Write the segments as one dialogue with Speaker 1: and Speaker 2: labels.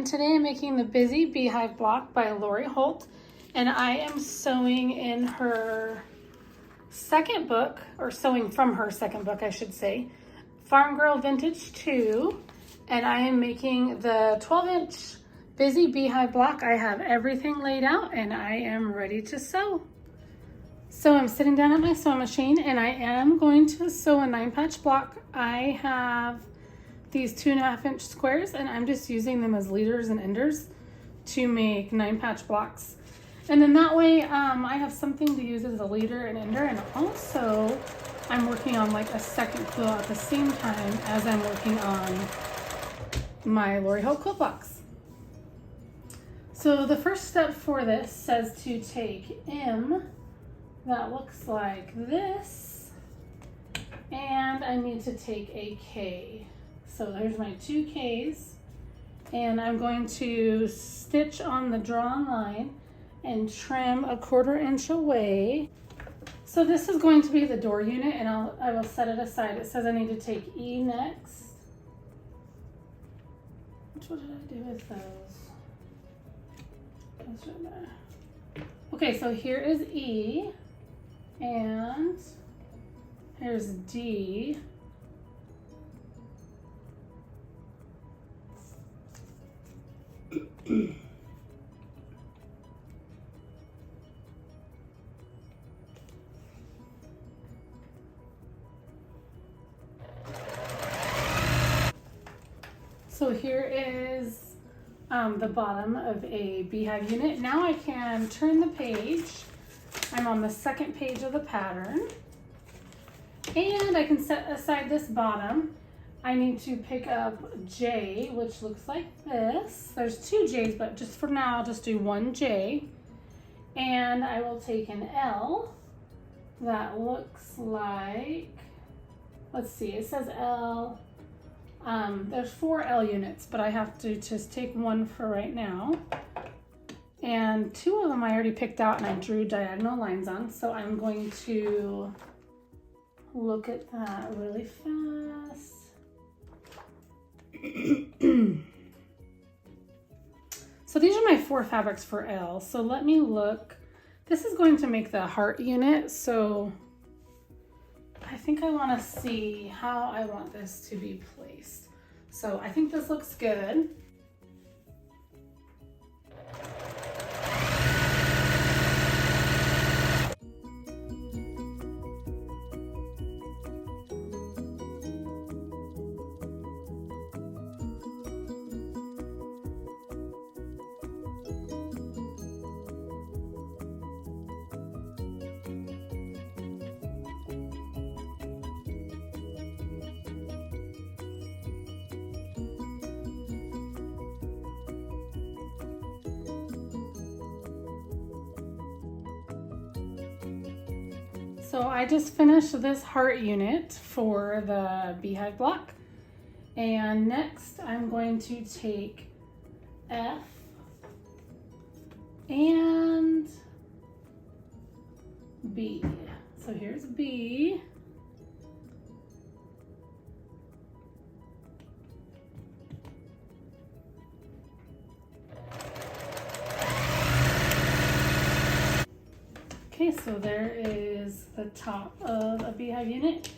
Speaker 1: today I'm making the Busy Beehive block by Lori Holt, and I am sewing in her second book, or sewing from her second book I should say, Farm Girl Vintage 2, and I am making the 12-inch Busy Beehive block. I have everything laid out and I am ready to sew. So I'm sitting down at my sewing machine and I am going to sew a 9-patch block. I have these 2.5-inch squares and I'm just using them as leaders and enders to make 9-patch blocks. And then that way I have something to use as a leader and ender, and also I'm working on like a second quilt at the same time as I'm working on my Lori Holt quilt blocks. So the first step for this says to take M that looks like this, and I need to take a K. So there's my 2 Ks, and I'm going to stitch on the drawn line and trim 1/4 inch away. So this is going to be the door unit, and I will set it aside. It says I need to take E next. What did I do with those? Those right there. Okay, so here is E, and here's D. So here is the bottom of a beehive unit. Now I can turn the page. I'm on the second page of the pattern, and I can set aside this bottom. I need to pick up J, which looks like this. There's 2 J's, but just for now, I'll just do 1 J. And I will take an L that looks like, let's see, it says L. There's 4 L units, but I have to just take 1 for right now. And 2 of them I already picked out and I drew diagonal lines on, so I'm going to look at that really fast. So these are my 4 fabrics for L. So let me look. This is going to make the heart unit, so I think I want to see how I want this to be placed. So I think this looks good. So I just finished this heart unit for the beehive block, and next I'm going to take F and B. So here's B. Okay, so there is the top of a beehive unit.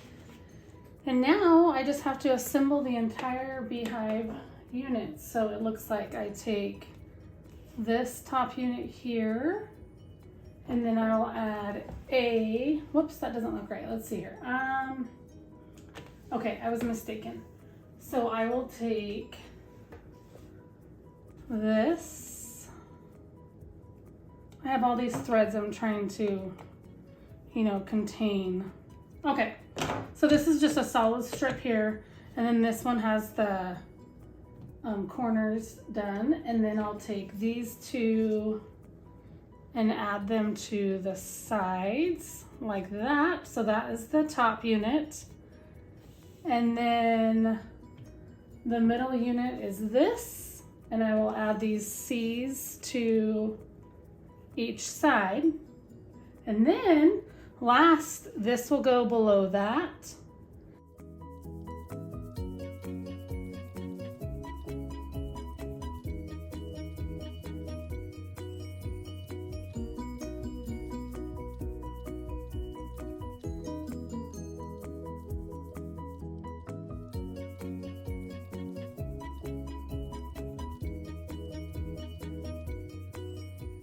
Speaker 1: And now I just have to assemble the entire beehive unit. So it looks like I take this top unit here, and then I'll add a, whoops, that doesn't look right. Let's see here. Okay, I was mistaken. So I will take this. I have all these threads I'm trying to, contain. Okay, so this is just a solid strip here, and then this one has the corners done, and then I'll take these 2 and add them to the sides like that. So that is the top unit, and then the middle unit is this, and I will add these C's to each side, and then last this will go below that,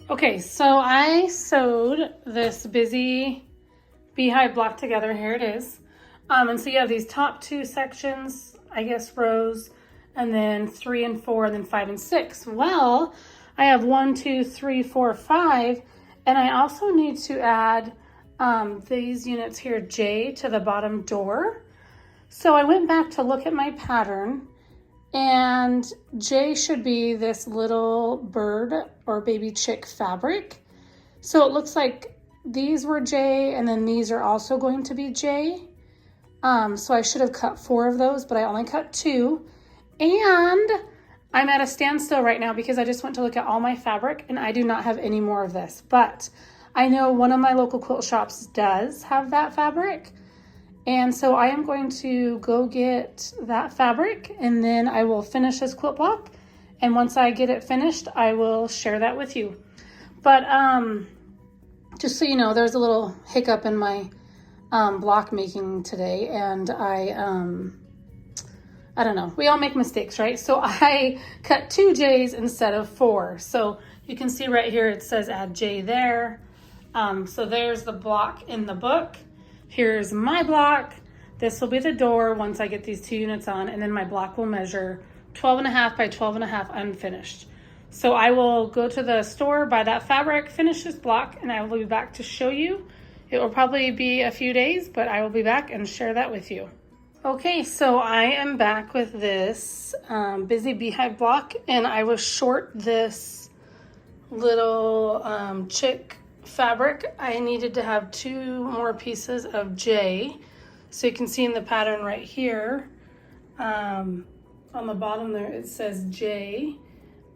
Speaker 1: Okay, so I sewed this busy beehive block together. Here it is. And so you have these top two sections, I guess rows, and then 3 and 4, and then 5 and 6. Well, I have 1, 2, 3, 4, 5, and I also need to add these units here, J, to the bottom door. So I went back to look at my pattern, and J should be this little bird or baby chick fabric. So it looks like these were J, and then these are also going to be J. So I should have cut 4 of those, but I only cut 2. And I'm at a standstill right now because I just went to look at all my fabric and I do not have any more of this. But I know one of my local quilt shops does have that fabric. And so I am going to go get that fabric, and then I will finish this quilt block. And once I get it finished, I will share that with you. But just so you know, there's a little hiccup in my block making today, and I don't know. We all make mistakes, right? So I cut 2 J's instead of 4. So you can see right here, it says add J there. So there's the block in the book. Here's my block. This will be the door once I get these 2 units on, and then my block will measure 12.5 by 12.5 unfinished. So I will go to the store, buy that fabric, finish this block, and I will be back to show you. It will probably be a few days, but I will be back and share that with you. Okay, so I am back with this busy beehive block, and I was short this little chick fabric. I needed to have 2 more pieces of J. So you can see in the pattern right here, on the bottom there, it says J.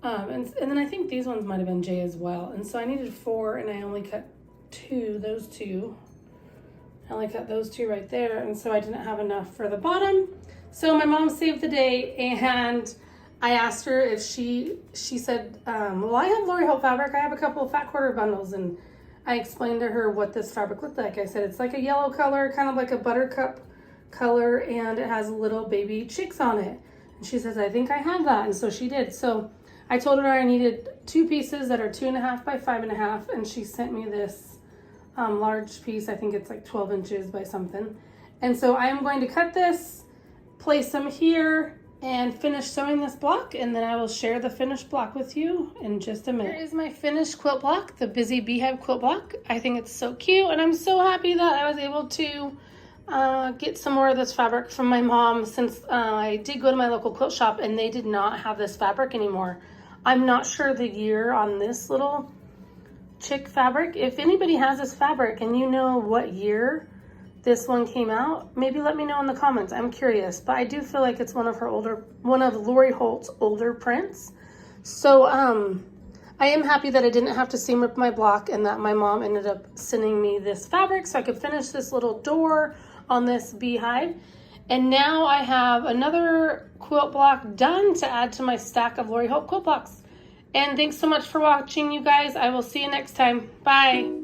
Speaker 1: And then I think these ones might have been J as well. And so I needed 4, and I only cut 2, those 2. I only cut those 2 right there, and so I didn't have enough for the bottom. So my mom saved the day, and I asked her if she said, well, I have Lori Holt fabric. I have a couple of fat quarter bundles, and I explained to her what this fabric looked like. I said, it's like a yellow color, kind of like a buttercup color, and it has little baby chicks on it. And she says, I think I have that, and so she did. So I told her I needed 2 pieces that are 2.5 by 5.5, and she sent me this large piece. I think it's like 12 inches by something. And so I am going to cut this, place them here, and finish sewing this block, and then I will share the finished block with you in just a minute. Here is my finished quilt block, the Busy Beehive quilt block. I think it's so cute, and I'm so happy that I was able to get some more of this fabric from my mom, since I did go to my local quilt shop and they did not have this fabric anymore. I'm not sure the year on this little chick fabric. If anybody has this fabric and you know what year this one came out, maybe let me know in the comments. I'm curious, but I do feel like it's one of Lori Holt's older prints. So I am happy that I didn't have to seam rip my block, and that my mom ended up sending me this fabric so I could finish this little door on this beehive. And now I have another quilt block done to add to my stack of Lori Holt quilt blocks. And thanks so much for watching, you guys. I will see you next time. Bye.